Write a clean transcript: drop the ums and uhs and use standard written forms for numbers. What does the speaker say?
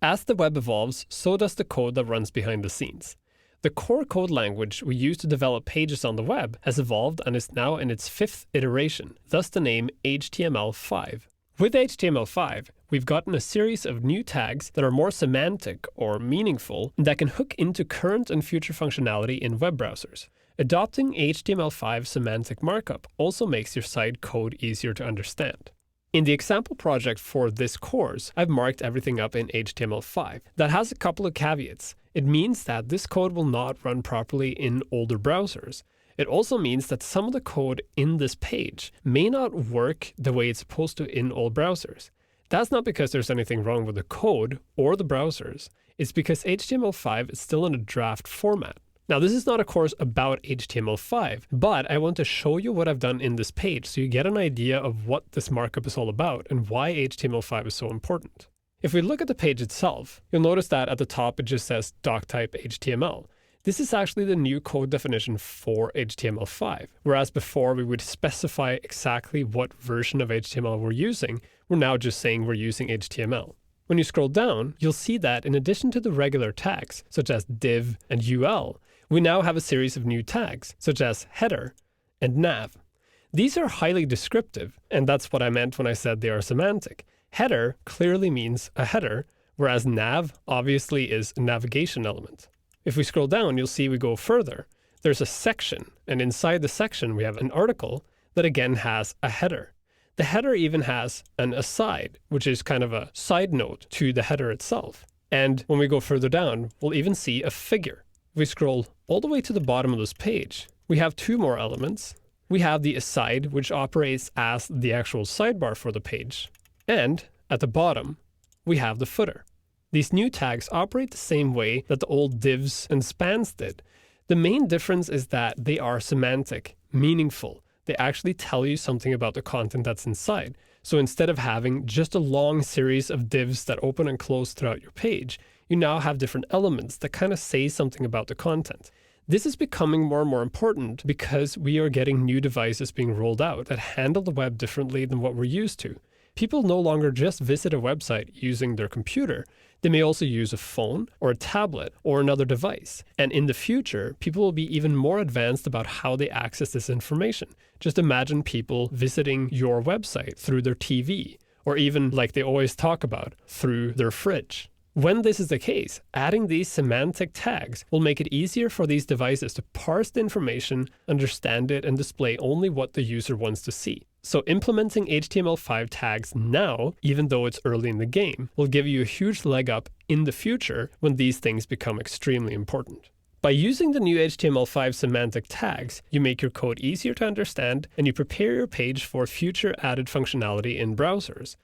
As the web evolves, so does the code that runs behind the scenes. The core code language we use to develop pages on the web has evolved and is now in its 5th iteration, thus the name HTML5. With HTML5, we've gotten a series of new tags that are more semantic or meaningful and that can hook into current and future functionality in web browsers. Adopting HTML5 semantic markup also makes your site code easier to understand. In the example project for this course, I've marked everything up in HTML5. That has a couple of caveats. It means that this code will not run properly in older browsers. It also means that some of the code in this page may not work the way it's supposed to in all browsers. That's not because there's anything wrong with the code or the browsers. It's because HTML5 is still in a draft format. Now, this is not a course about HTML5, but I want to show you what I've done in this page so you get an idea of what this markup is all about and why HTML5 is so important. If we look at the page itself, you'll notice that at the top it just says doctype HTML. This is actually the new code definition for HTML5, whereas before we would specify exactly what version of HTML we're using, we're now just saying we're using HTML. When you scroll down, you'll see that in addition to the regular tags, such as div and UL, we now have a series of new tags, such as header and nav. These are highly descriptive, and that's what I meant when I said they are semantic. Header clearly means a header, whereas nav obviously is a navigation element. If we scroll down, you'll see we go further. There's a section, and inside the section we have an article that again has a header. The header even has an aside, which is kind of a side note to the header itself. And when we go further down, we'll even see a figure. If we scroll all the way to the bottom of this page, we have two more elements. We have the aside, which operates as the actual sidebar for the page. And at the bottom, we have the footer. These new tags operate the same way that the old divs and spans did. The main difference is that they are semantic, meaningful. They actually tell you something about the content that's inside. So instead of having just a long series of divs that open and close throughout your page, you now have different elements that kind of say something about the content. This is becoming more and more important because we are getting new devices being rolled out that handle the web differently than what we're used to. People no longer just visit a website using their computer. They may also use a phone or a tablet or another device. And in the future, people will be even more advanced about how they access this information. Just imagine people visiting your website through their TV, or even, like they always talk about, through their fridge. When this is the case, adding these semantic tags will make it easier for these devices to parse the information, understand it, and display only what the user wants to see. So implementing HTML5 tags now, even though it's early in the game, will give you a huge leg up in the future when these things become extremely important. By using the new HTML5 semantic tags, you make your code easier to understand and you prepare your page for future added functionality in browsers.